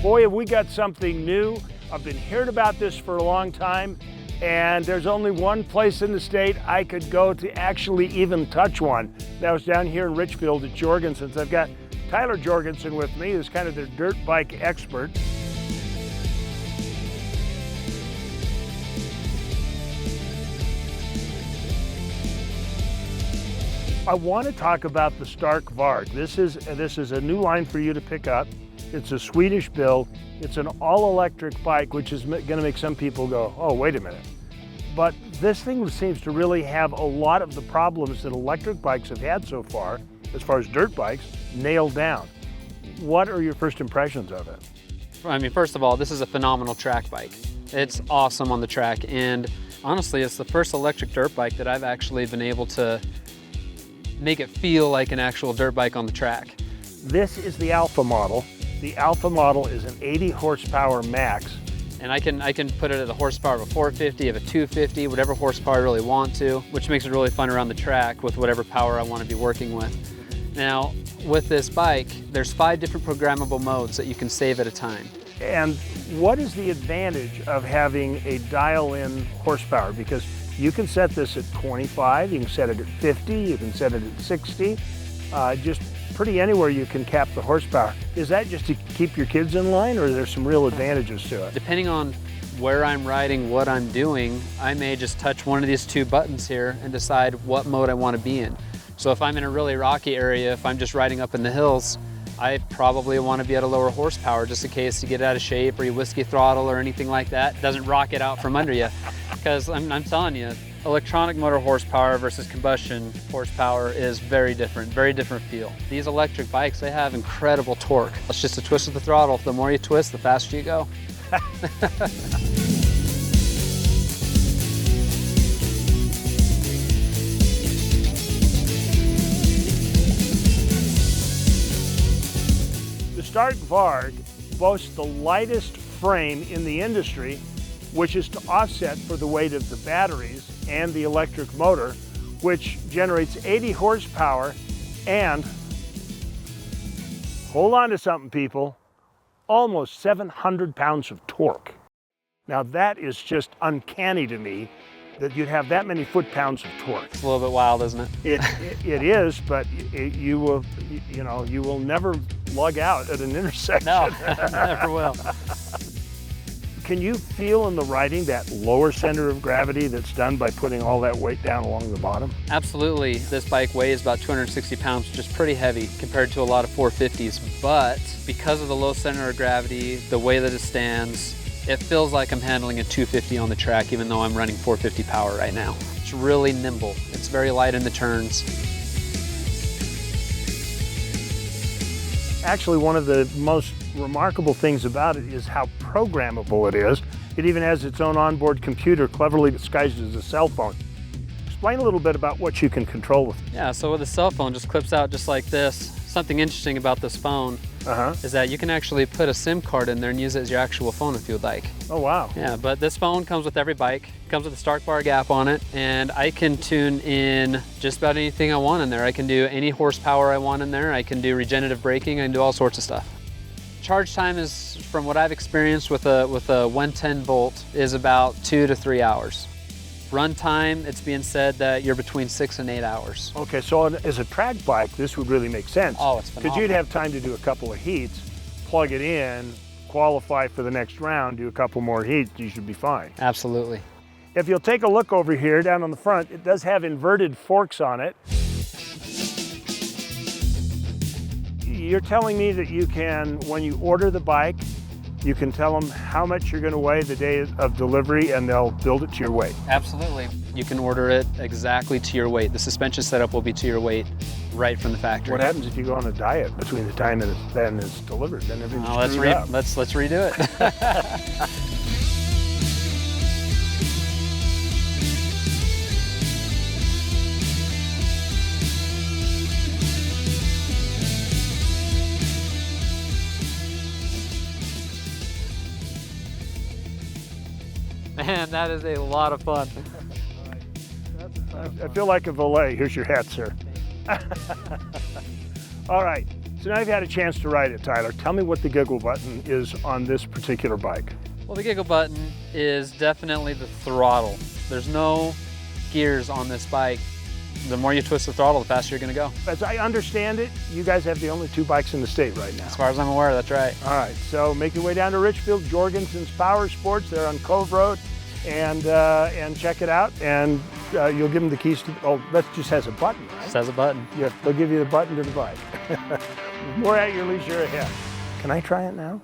Boy, have we got something new. I've been hearing about this for a long time, and there's only one place in the state I could go to actually even touch one. That was down here in Richfield at Jorgensen's. I've got Tyler Jorgensen with me, who's kind of their dirt bike expert. I want to talk about the Stark Varg. This is a new line for you to pick up. It's a Swedish build. It's an all-electric bike, which is going to make some people go, oh, wait a minute. But this thing seems to really have a lot of the problems that electric bikes have had so far as dirt bikes, nailed down. What are your first impressions of it? I mean, first of all, this is a phenomenal track bike. It's awesome on the track, and honestly, it's the first electric dirt bike that I've actually been able to make it feel like an actual dirt bike on the track. This is the Alpha model. The Alpha model is an 80 horsepower max. And I can put it at the horsepower of a 450, of a 250, whatever horsepower I really want to, which makes it really fun around the track with whatever power I want to be working with. Now, with this bike, there's 5 different programmable modes that you can save at a time. And what is the advantage of having a dial-in horsepower? Because you can set this at 25, you can set it at 50, you can set it at 60, just pretty anywhere you can cap the horsepower. Is that just to keep your kids in line, or are there some real advantages to it? Depending on where I'm riding, what I'm doing, I may just touch one of these 2 buttons here and decide what mode I want to be in. So if I'm in a really rocky area, if I'm just riding up in the hills, I probably want to be at a lower horsepower just in case you get out of shape or you whiskey throttle or anything like that. It doesn't rock it out from under you. Because I'm telling you, electronic motor horsepower versus combustion horsepower is very different feel. These electric bikes, they have incredible torque. It's just a twist of the throttle. The more you twist, the faster you go. The Stark Varg boasts the lightest frame in the industry, which is to offset for the weight of the batteries and the electric motor, which generates 80 horsepower and, hold on to something people, almost 700 pounds of torque. Now that is just uncanny to me, that you'd have that many foot-pounds of torque. It's a little bit wild, isn't it? It is, but you will never lug out at an intersection. No, never will. Can you feel in the riding that lower center of gravity that's done by putting all that weight down along the bottom? Absolutely. This bike weighs about 260 pounds, which is pretty heavy compared to a lot of 450s. But because of the low center of gravity, the way that it stands, it feels like I'm handling a 250 on the track, even though I'm running 450 power right now. It's really nimble. It's very light in the turns. Actually, one of the most remarkable things about it is how programmable it is. It even has its own onboard computer, cleverly disguised as a cell phone. Explain a little bit about what you can control with it. Yeah, so with a cell phone, just clips out just like this. Something interesting about this phone is that you can actually put a SIM card in there and use it as your actual phone if you would like. Oh, wow. Yeah, but this phone comes with every bike. It comes with a Stark Varg app on it, and I can tune in just about anything I want in there. I can do any horsepower I want in there. I can do regenerative braking. I can do all sorts of stuff. Charge time is, from what I've experienced with a 110 volt, is about 2 to 3 hours. Run time, it's being said that you're between 6 and 8 hours. Okay, so as a track bike, this would really make sense. Oh, it's phenomenal. Because you'd have time to do a couple of heats, plug it in, qualify for the next round, do a couple more heats, you should be fine. Absolutely. If you'll take a look over here down on the front, it does have inverted forks on it. You're telling me that you can, when you order the bike, you can tell them how much you're going to weigh the day of delivery and they'll build it to your weight. Absolutely. You can order it exactly to your weight. The suspension setup will be to your weight right from the factory. What happens if you go on a diet between the time and it's delivered? Then everything's let's redo it. Man, that is a lot of fun. I feel like a valet. Here's your hat, sir. All right, So now you've had a chance to ride it, Tyler. Tell me what the giggle button is on this particular bike. Well, the giggle button is definitely the throttle. There's no gears on this bike. The more you twist the throttle, the faster you're gonna go. As I understand it, you guys have the only 2 bikes in the state right now. As far as I'm aware, that's right. All right, so make your way down to Richfield, Jorgensen's Powersports. They're on Cove Road, and check it out. And you'll give them the keys to. Oh, that just has a button, right? Just has a button. Yeah, they'll give you the button to the bike. More at your leisure ahead. Can I try it now?